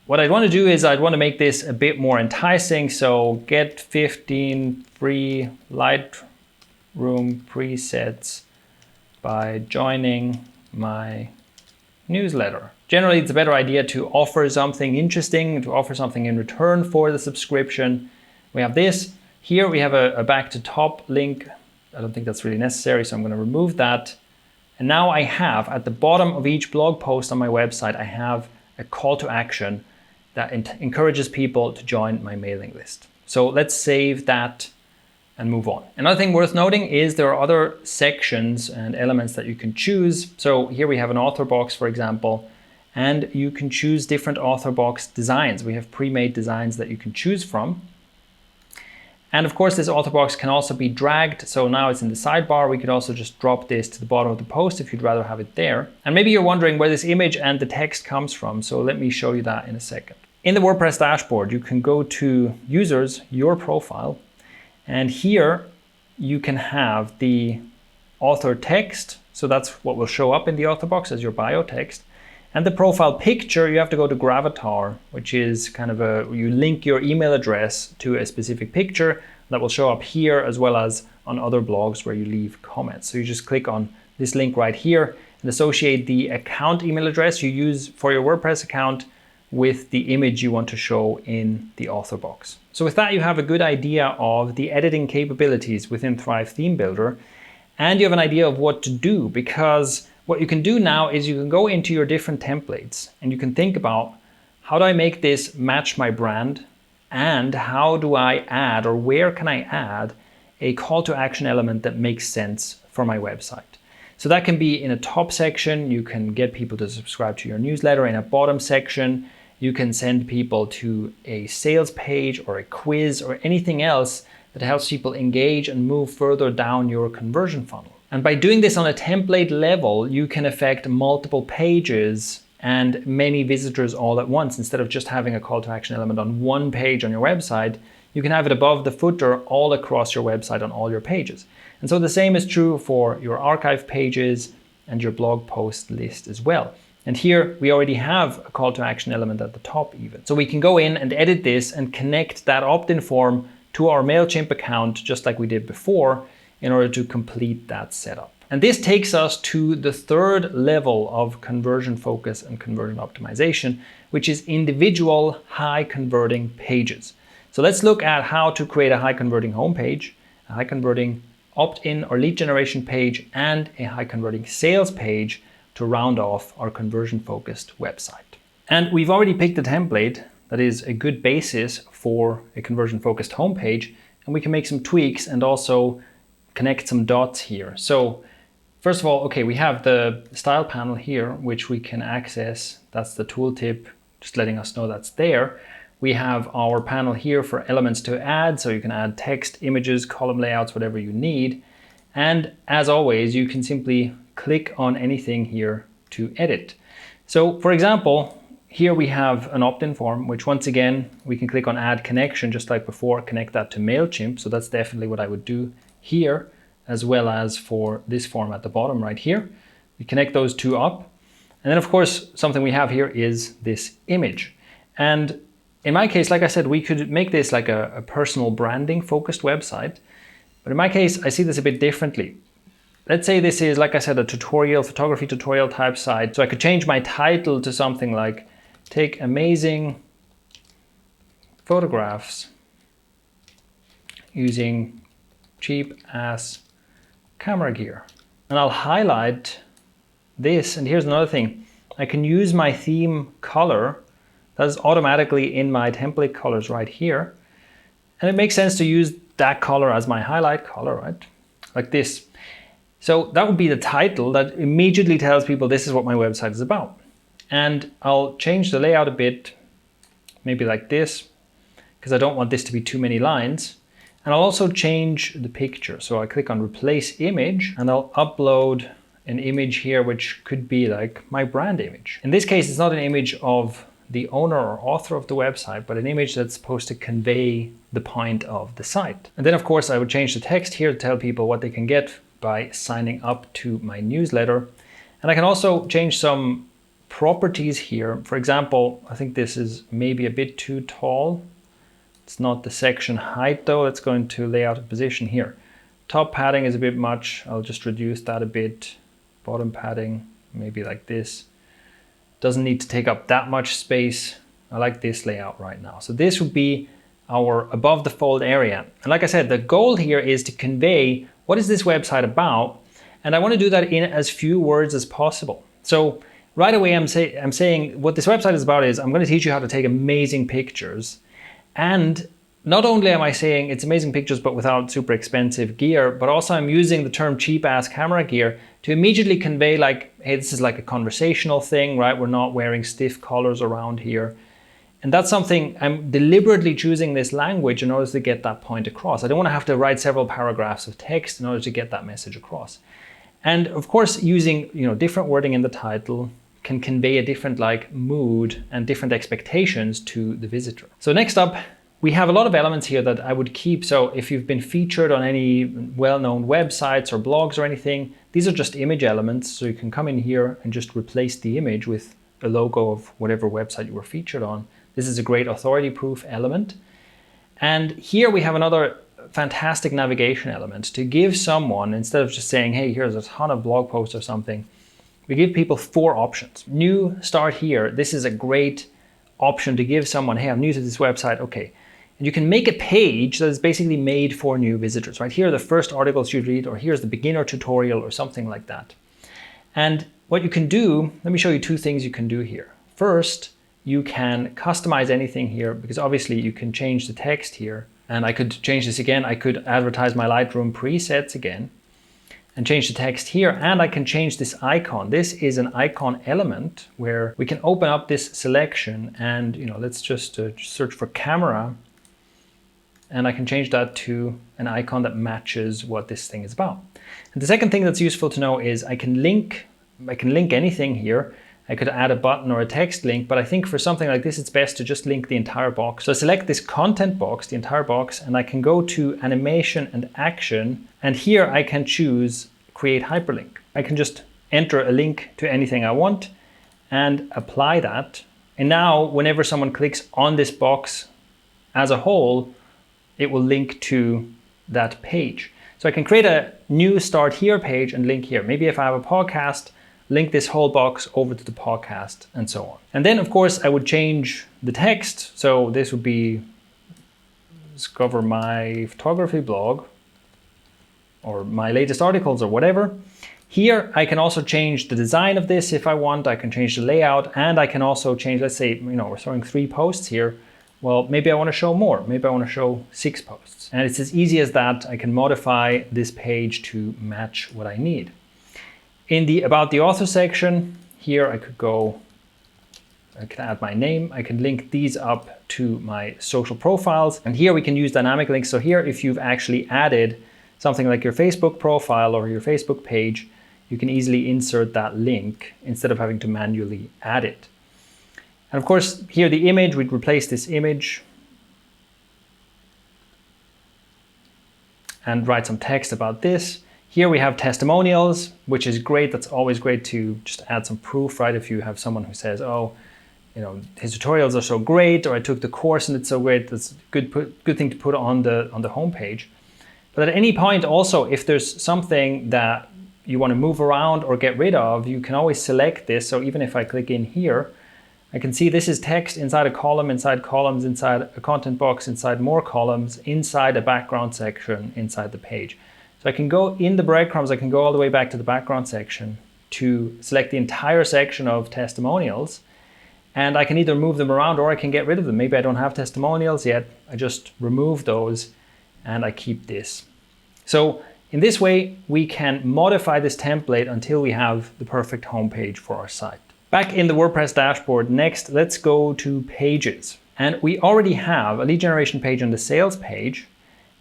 what I'd want to do is I'd want to make this a bit more enticing. So get 15 free Lightroom presets by joining my newsletter. Generally, it's a better idea to offer something interesting, to offer something in return for the subscription. We have this. Here we have a back to top link. I don't think that's really necessary, so I'm going to remove that. And now I have, at the bottom of each blog post on my website, I have a call to action that encourages people to join my mailing list. So let's save that and move on. Another thing worth noting is there are other sections and elements that you can choose. So here we have an author box, for example, and you can choose different author box designs. We have pre-made designs that you can choose from. And of course, this author box can also be dragged. So now it's in the sidebar. We could also just drop this to the bottom of the post if you'd rather have it there. And maybe you're wondering where this image and the text comes from. So let me show you that in a second. In the WordPress dashboard, you can go to Users, Your Profile. And here you can have the author text. So that's what will show up in the author box as your bio text. And the profile picture, you have to go to Gravatar, which is kind of you link your email address to a specific picture that will show up here as well as on other blogs where you leave comments. So you just click on this link right here and associate the account email address you use for your WordPress account with the image you want to show in the author box. So with that, you have a good idea of the editing capabilities within Thrive Theme Builder, and you have an idea of what to do, because what you can do now is you can go into your different templates and you can think about, how do I make this match my brand? And how do I add, or where can I add a call to action element that makes sense for my website? So that can be in a top section. You can get people to subscribe to your newsletter. In a bottom section, you can send people to a sales page or a quiz or anything else that helps people engage and move further down your conversion funnel. And by doing this on a template level, you can affect multiple pages and many visitors all at once. Instead of just having a call to action element on one page on your website, you can have it above the footer all across your website on all your pages. And so the same is true for your archive pages and your blog post list as well. And here we already have a call to action element at the top even. So we can go in and edit this and connect that opt-in form to our MailChimp account, just like we did before, in order to complete that setup. And this takes us to the third level of conversion focus and conversion optimization, which is individual high converting pages. So let's look at how to create a high converting homepage, a high converting opt-in or lead generation page, and a high converting sales page to round off our conversion focused website. And we've already picked a template that is a good basis for a conversion focused homepage, and we can make some tweaks and also connect some dots here. So first of all, okay, we have the style panel here, which we can access. That's the tooltip, just letting us know that's there. We have our panel here for elements to add. So you can add text, images, column layouts, whatever you need. And as always, you can simply click on anything here to edit. So for example, here we have an opt-in form, which once again, we can click on add connection, just like before, connect that to MailChimp. So that's definitely what I would do here, as well as for this form at the bottom right here. We connect those two up. And then of course, something we have here is this image. And in my case, like I said, we could make this like a personal branding focused website. But in my case, I see this a bit differently. Let's say this is, like I said, a tutorial, photography tutorial type site. So I could change my title to something like, take amazing photographs using cheap ass camera gear. And I'll highlight this. And here's another thing. I can use my theme color that is automatically in my template colors right here. And it makes sense to use that color as my highlight color, right? Like this. So that would be the title that immediately tells people this is what my website is about. And I'll change the layout a bit, maybe like this, because I don't want this to be too many lines. And I'll also change the picture. So I click on replace image and I'll upload an image here, which could be like my brand image. In this case, it's not an image of the owner or author of the website, but an image that's supposed to convey the point of the site. And then of course I would change the text here to tell people what they can get by signing up to my newsletter. And I can also change some properties here. For example, I think this is maybe a bit too tall. It's not the section height though. Let's go into layout and position here. Top padding is a bit much. I'll just reduce that a bit. Bottom padding, maybe like this. Doesn't need to take up that much space. I like this layout right now. So this would be our above the fold area. And like I said, the goal here is to convey what is this website about? And I want to do that in as few words as possible. So right away I'm saying what this website is about is I'm going to teach you how to take amazing pictures. And not only am I saying it's amazing pictures but without super expensive gear, but also I'm using the term cheap ass camera gear to immediately convey like, hey, this is like a conversational thing, right? We're not wearing stiff collars around here. And that's something I'm deliberately choosing this language in order to get that point across. I don't want to have to write several paragraphs of text in order to get that message across. And of course, using different wording in the title can convey a different like mood and different expectations to the visitor. So next up, we have a lot of elements here that I would keep. So if you've been featured on any well-known websites or blogs or anything, these are just image elements. So you can come in here and just replace the image with a logo of whatever website you were featured on. This is a great authority proof element. And here we have another fantastic navigation element to give someone, instead of just saying, hey, here's a ton of blog posts or something, we give people 4 options. New, start here. This is a great option to give someone, hey, I'm new to this website. Okay. And you can make a page that is basically made for new visitors, right? Here are the first articles you read, or here's the beginner tutorial or something like that. And what you can do, let me show you 2 things you can do here. First, you can customize anything here because obviously you can change the text here. And I could change this again. I could advertise my Lightroom presets again and change the text here. And I can change this icon. This is an icon element where we can open up this selection and, let's just search for camera. And I can change that to an icon that matches what this thing is about. And the second thing that's useful to know is I can link anything here. I could add a button or a text link, but I think for something like this, it's best to just link the entire box. So I select this content box, the entire box, and I can go to animation and action. And here I can choose create hyperlink. I can just enter a link to anything I want and apply that. And now whenever someone clicks on this box as a whole, it will link to that page. So I can create a new start here page and link here. Maybe if I have a podcast, link this whole box over to the podcast and so on. And then of course I would change the text. So this would be discover my photography blog or my latest articles or whatever. Here I can also change the design of this if I want. I can change the layout and I can also change, let's say, we're showing 3 posts here. Well, maybe I want to show more. Maybe I want to show 6 posts. And it's as easy as that. I can modify this page to match what I need. In the About the Author section, here I can add my name. I can link these up to my social profiles. And here we can use dynamic links. So here, if you've actually added something like your Facebook profile or your Facebook page, you can easily insert that link instead of having to manually add it. And of course, here the image, we'd replace this image and write some text about this. Here we have testimonials, which is great. That's always great to just add some proof, right? If you have someone who says, oh, his tutorials are so great, or I took the course and it's so great, that's a good thing to put on the homepage. But at any point also, if there's something that you want to move around or get rid of, you can always select this. So even if I click in here, I can see this is text inside a column, inside columns, inside a content box, inside more columns, inside a background section, inside the page. So I can go in the breadcrumbs, I can go all the way back to the background section to select the entire section of testimonials. And I can either move them around or I can get rid of them. Maybe I don't have testimonials yet. I just remove those and I keep this. So in this way, we can modify this template until we have the perfect homepage for our site. Back in the WordPress dashboard, next, let's go to pages. And we already have a lead generation page and the sales page.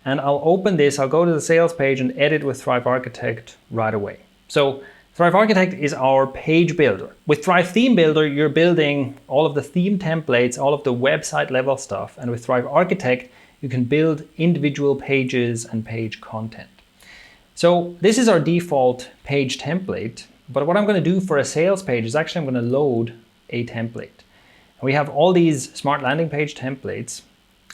And I'll open this, I'll go to the sales page and edit with Thrive Architect right away. So Thrive Architect is our page builder. With Thrive Theme Builder, you're building all of the theme templates, all of the website level stuff. And with Thrive Architect, you can build individual pages and page content. So this is our default page template. But what I'm going to do for a sales page is actually I'm going to load a template. And we have all these smart landing page templates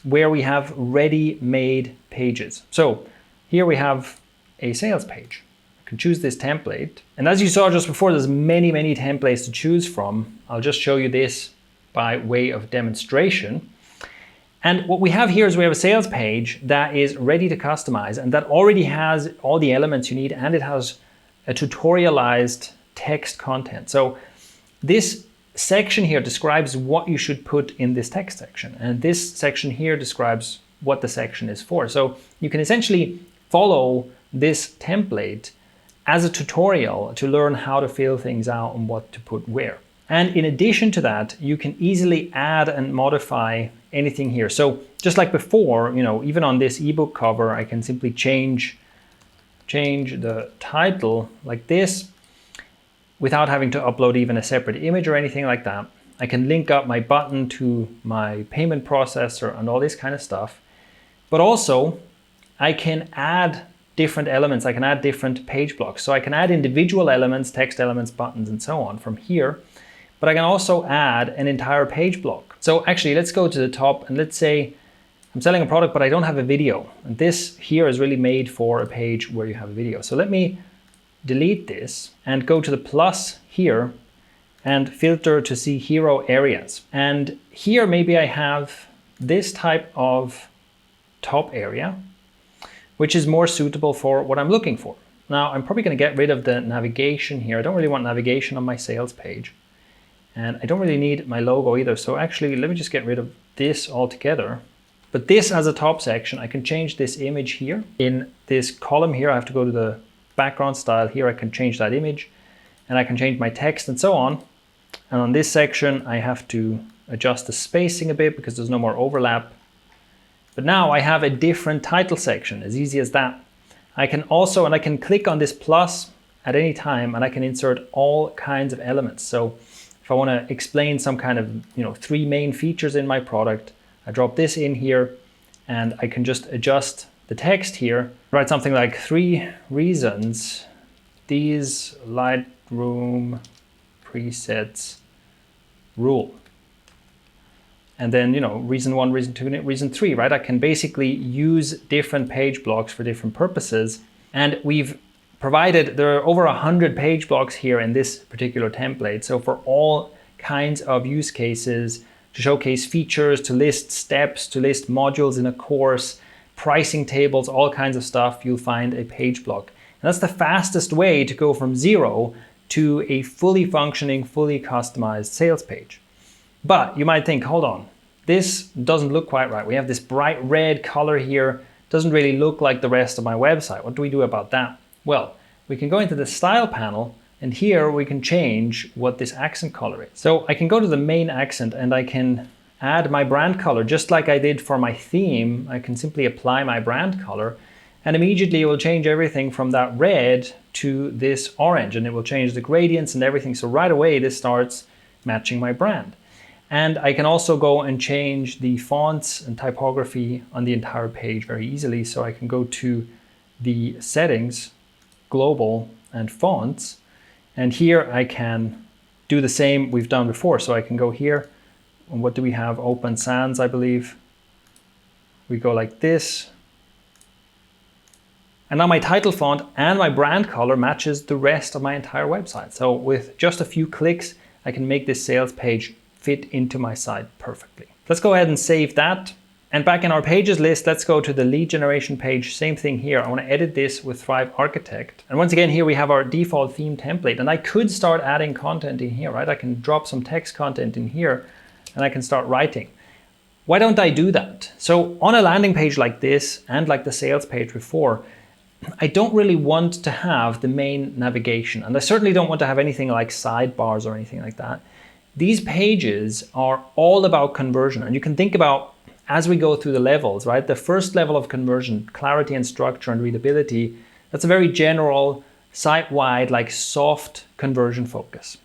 where we have ready-made pages. So here we have a sales page. I can choose this template. And as you saw just before, there's many, many templates to choose from. I'll just show you this by way of demonstration. And what we have here is we have a sales page that is ready to customize and that already has all the elements you need, and it has a tutorialized text content. So this section here describes what you should put in this text section. And this section here describes what the section is for. So you can essentially follow this template as a tutorial to learn how to fill things out and what to put where. And in addition to that, you can easily add and modify anything here. So just like before, even on this ebook cover, I can simply change the title like this without having to upload even a separate image or anything like that. I can link up my button to my payment processor and all this kind of stuff. But also I can add different elements. I can add different page blocks. So I can add individual elements, text elements, buttons, and so on from here. But I can also add an entire page block. So actually, let's go to the top and let's say I'm selling a product, but I don't have a video. And this here is really made for a page where you have a video. So let me delete this and go to the plus here and filter to see hero areas. And here maybe I have this type of top area, which is more suitable for what I'm looking for. Now, I'm probably going to get rid of the navigation here. I don't really want navigation on my sales page. And I don't really need my logo either. So actually, let me just get rid of this altogether. But this as a top section, I can change this image here. In this column here, I have to go to the background style. Here I can change that image and I can change my text and so on. And on this section, I have to adjust the spacing a bit because there's no more overlap. But now I have a different title section, as easy as that. I can also, and I can click on this plus at any time and I can insert all kinds of elements. So if I want to explain some kind of, 3 main features in my product, I drop this in here and I can just adjust the text here. Write something like 3 reasons these Lightroom presets rule. And then, reason 1, reason 2, reason 3, right? I can basically use different page blocks for different purposes. And we've provided, there are over 100 page blocks here in this particular template. So for all kinds of use cases, to showcase features, to list steps, to list modules in a course, pricing tables, all kinds of stuff, you'll find a page block. And that's the fastest way to go from 0 to a fully functioning, fully customized sales page. But you might think, hold on, this doesn't look quite right. We have this bright red color here. Doesn't really look like the rest of my website. What do we do about that? Well, we can go into the style panel and here we can change what this accent color is. So I can go to the main accent and I can add my brand color just like I did for my theme. I can simply apply my brand color and immediately it will change everything from that red to this orange, and it will change the gradients and everything. So right away this starts matching my brand. And I can also go and change the fonts and typography on the entire page very easily. So I can go to the settings global and fonts. And here I can do the same we've done before. So I can go here, and what do we have? Open sans, I believe. We go like this. And now my title font and my brand color matches the rest of my entire website. So with just a few clicks, I can make this sales page fit into my site perfectly. Let's go ahead and save that. And back in our pages list, let's go to the lead generation page. Same thing here. I want to edit this with Thrive Architect. And once again, here we have our default theme template. And I could start adding content in here, right? I can drop some text content in here and I can start writing. Why don't I do that? So on a landing page like this and like the sales page before, I don't really want to have the main navigation, and I certainly don't want to have anything like sidebars or anything like that. These pages are all about conversion, and you can think about as we go through the levels, right? The first level of conversion, clarity and structure and readability, that's a very general, site-wide, like soft conversion focus.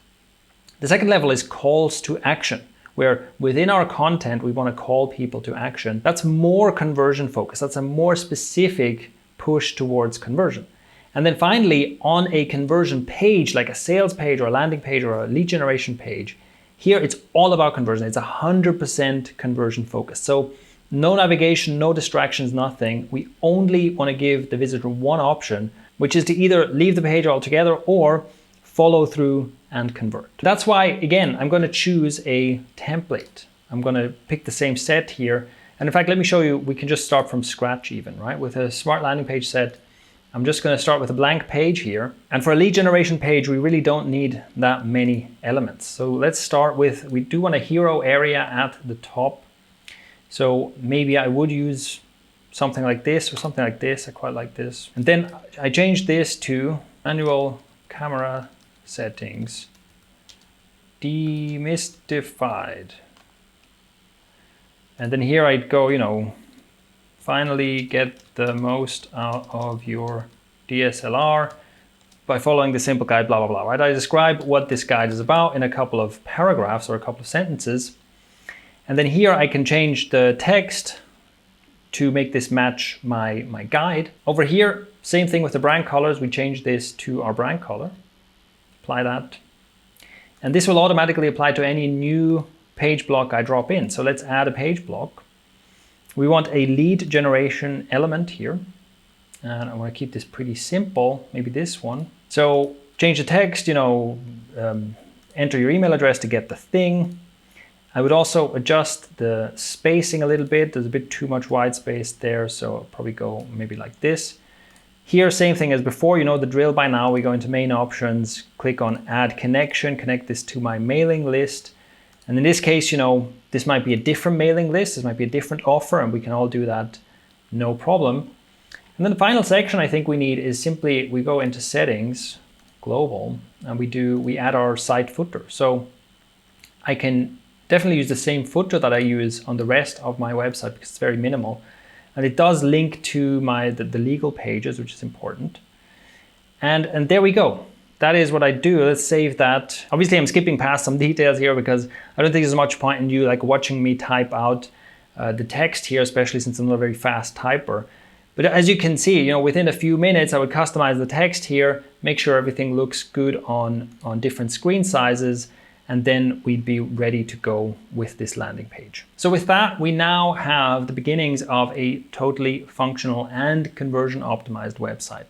The second level is calls to action, where within our content, we want to call people to action. That's more conversion focused. That's a more specific push towards conversion. And then finally, on a conversion page, like a sales page or a landing page or a lead generation page, here it's all about conversion. It's 100% conversion focused. So no navigation, no distractions, nothing. We only want to give the visitor one option, which is to either leave the page altogether or follow through and convert. That's why, again, I'm going to choose a template. I'm going to pick the same set here. And in fact, let me show you, we can just start from scratch even, right? With a smart landing page set, I'm just going to start with a blank page here. And for a lead generation page, we really don't need that many elements. So let's start with, we do want a hero area at the top. So maybe I would use something like this or something like this. I quite like this. And then I changed this to manual camera settings, demystified. And then here I'd go, finally get the most out of your DSLR by following the simple guide, blah, blah, blah, right? I describe what this guide is about in a couple of paragraphs or a couple of sentences. And then here I can change the text to make this match my guide. Over here, same thing with the brand colors. We change this to our brand color, apply that. And this will automatically apply to any new page block I drop in. So let's add a page block. We want a lead generation element here. And I want to keep this pretty simple, maybe this one. So change the text, enter your email address to get the thing. I would also adjust the spacing a little bit. There's a bit too much white space there, so I'll probably go maybe like this. Here, same thing as before, you know the drill by now. We go into main options, click on add connection, connect this to my mailing list. And in this case, this might be a different mailing list, this might be a different offer, and we can all do that, no problem. And then the final section I think we need is simply, we go into settings, global, and we add our site footer. So I can definitely use the same footer that I use on the rest of my website because it's very minimal. And it does link to the legal pages, which is important. And there we go. That is what I do. Let's save that. Obviously, I'm skipping past some details here because I don't think there's much point in you watching me type out the text here, especially since I'm not a very fast typer. But as you can see, within a few minutes, I would customize the text here, make sure everything looks good on different screen sizes, and then we'd be ready to go with this landing page. So with that, we now have the beginnings of a totally functional and conversion optimized website.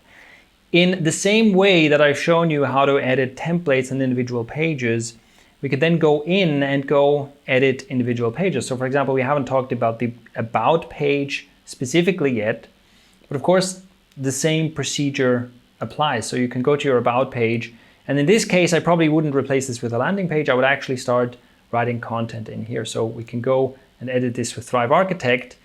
In the same way that I've shown you how to edit templates and individual pages, we could then go in and go edit individual pages. So for example, we haven't talked about the About page specifically yet, but of course, the same procedure applies. So you can go to your About page, and in this case, I probably wouldn't replace this with a landing page. I would actually start writing content in here. So we can go and edit this with Thrive Architect.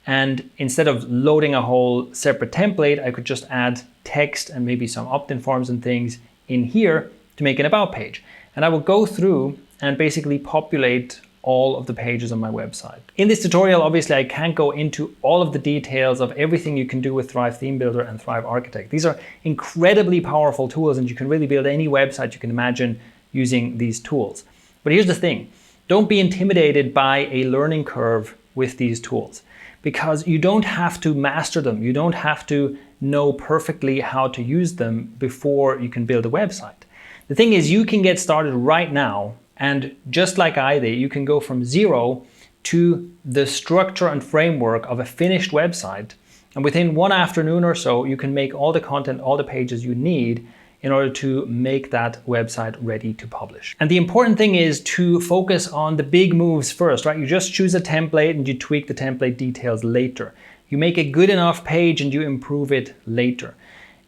And instead of loading a whole separate template, I could just add text and maybe some opt-in forms and things in here to make an About page. And I will go through and basically populate all of the pages on my website. In this tutorial, obviously, I can't go into all of the details of everything you can do with Thrive Theme Builder and Thrive Architect. These are incredibly powerful tools, and you can really build any website you can imagine using these tools. But here's the thing, don't be intimidated by a learning curve with these tools. because you don't have to master them. You don't have to know perfectly how to use them before you can build a website. The thing is, you can get started right now, and just like I did, you can go from zero to the structure and framework of a finished website. And within one afternoon or so, you can make all the content, all the pages you need in order to make that website ready to publish. And the important thing is to focus on the big moves first, right? You just choose a template and you tweak the template details later. You make a good enough page and you improve it later.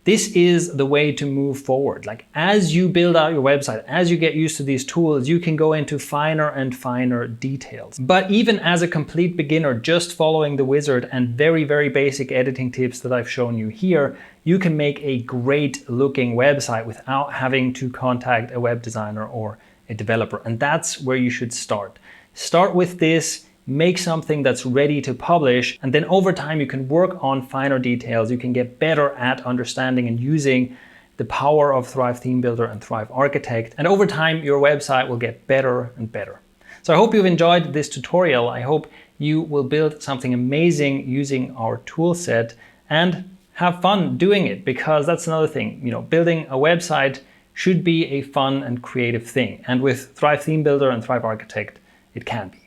This is the way to move forward. Like, as you build out your website, as you get used to these tools, you can go into finer and finer details. But even as a complete beginner, just following the wizard and very, very basic editing tips that I've shown you here, you can make a great looking website without having to contact a web designer or a developer. And that's where you should start. Start with this. Make something that's ready to publish, and then over time you can work on finer details. You can get better at understanding and using the power of Thrive Theme Builder and Thrive Architect, and over time your website will get better and better. So I hope you've enjoyed this tutorial. I hope you will build something amazing using our tool set and have fun doing it, because that's another thing. You know, building a website should be a fun and creative thing, and with Thrive Theme Builder and Thrive Architect, it can be.